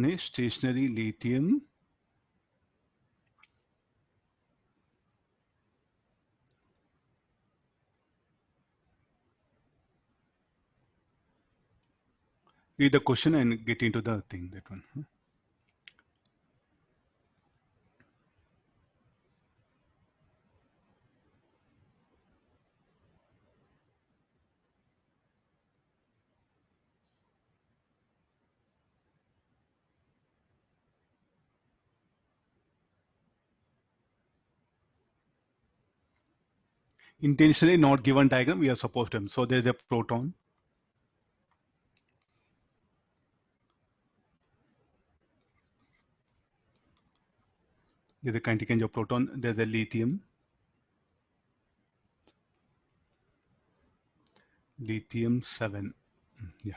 is stationary lithium. Read the question and get into the thing, that one. Intentionally not given diagram, we are supposed to. So there's a proton. There's a kinetic energy of proton. There's a lithium. Lithium 7. Yeah.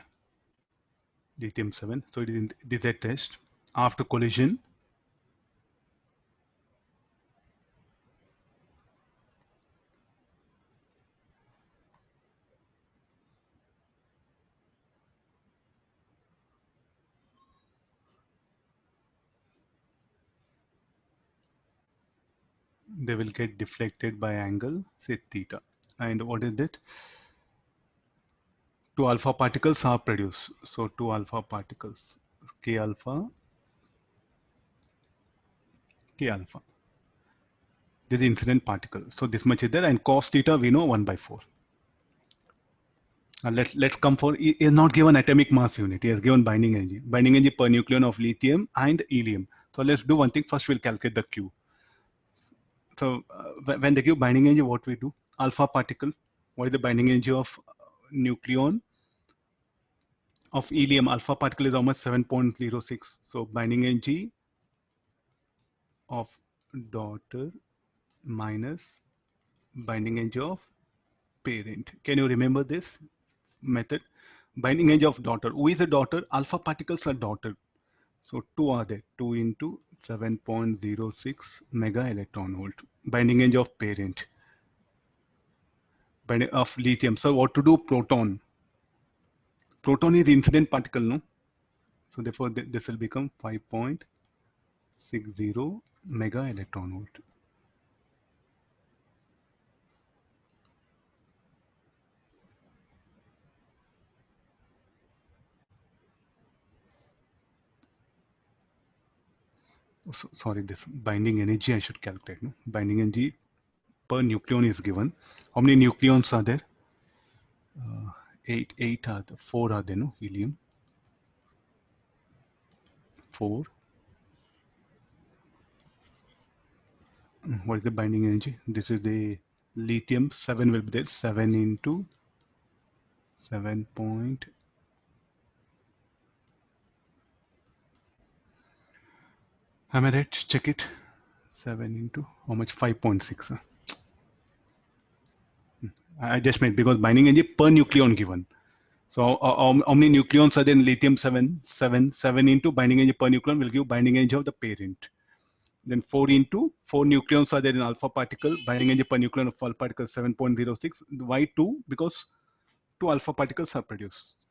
Lithium 7. So it is a test. After collision, they will get deflected by angle, say theta. And what is that? Two alpha particles are produced. So two alpha particles, K alpha, K alpha. This is incident particle. So this much is there, and cos theta we know 1/4. Let's come for, he is not given atomic mass unit. He has given binding energy. Binding energy per nucleon of lithium and helium. So let's do one thing. First we'll calculate the Q. So when they give binding energy, what we do? Alpha particle. What is the binding energy of nucleon of helium? Alpha particle is almost 7.06. So binding energy of daughter minus binding energy of parent. Can you remember this method? Binding energy of daughter. Who is a daughter? Alpha particles are daughter. So 2 are there. 2 into 7.06 mega electron volt. Binding energy of parent. Binding of lithium. So what to do? Proton. Proton is incident particle, no? So therefore this will become 5.60 mega electron volt. So, sorry, this binding energy I should calculate. No? Binding energy per nucleon is given. How many nucleons are there? 8 are there. 4 are there, no? Helium. 4. What is the binding energy? This is the lithium. 7 will be there. 7 into 7 point. Am I right? Check it. 7 into how much? 5.6. I just made because binding energy per nucleon given. So how many nucleons are there in lithium? 7. 7 into binding energy per nucleon will give binding energy of the parent. Then 4 into 4 nucleons are there in alpha particle. Binding energy per nucleon of alpha particle 7.06. Why 2? Because 2 alpha particles are produced.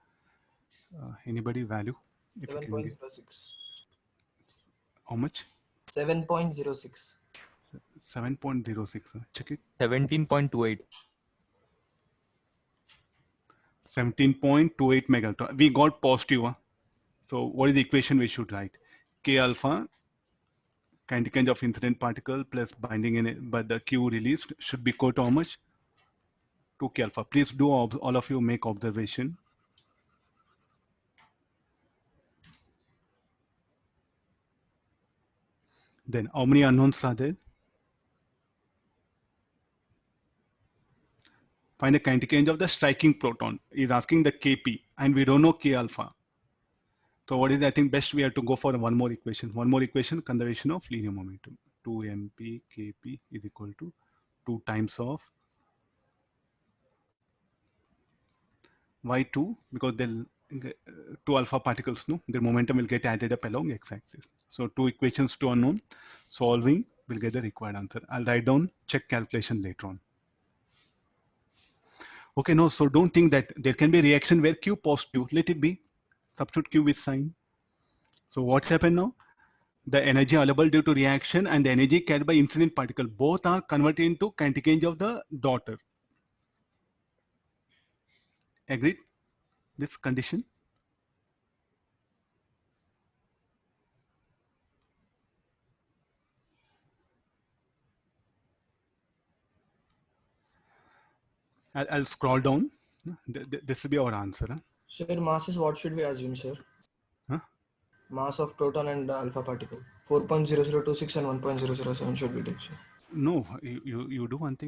Anybody value? 7.06. How much? 7.06. 7.06. Check it. 17.28. 17.28 megaton. We got positive. So what is the equation we should write? K alpha, kinetic energy of incident particle plus binding energy, but the Q released should be equal to how much? 2K alpha. Please do all of you make observation. Then how many unknowns are there? Find the kinetic energy of the striking proton. Is asking the Kp and we don't know K alpha. So what is, I think best we have to go for one more equation. One more equation, conservation of linear momentum. 2 mp Kp is equal to 2 times of y2, because they'll 2 alpha particles, no, their momentum will get added up along x-axis. So 2 equations, 2 unknown. Solving will get the required answer. I'll write down, check calculation later on. Okay, no, so don't think that there can be reaction where Q positive. Let it be. Substitute Q with sign. So what happened now? The energy available due to reaction and the energy carried by incident particle both are converted into kinetic energy of the daughter. Agreed? This condition? I'll scroll down. This will be our answer. Huh? Sir, masses, what should we assume, sir? Huh? Mass of proton and alpha particle. 4.0026 and 1.007 should be taken, sir. No, you do one thing.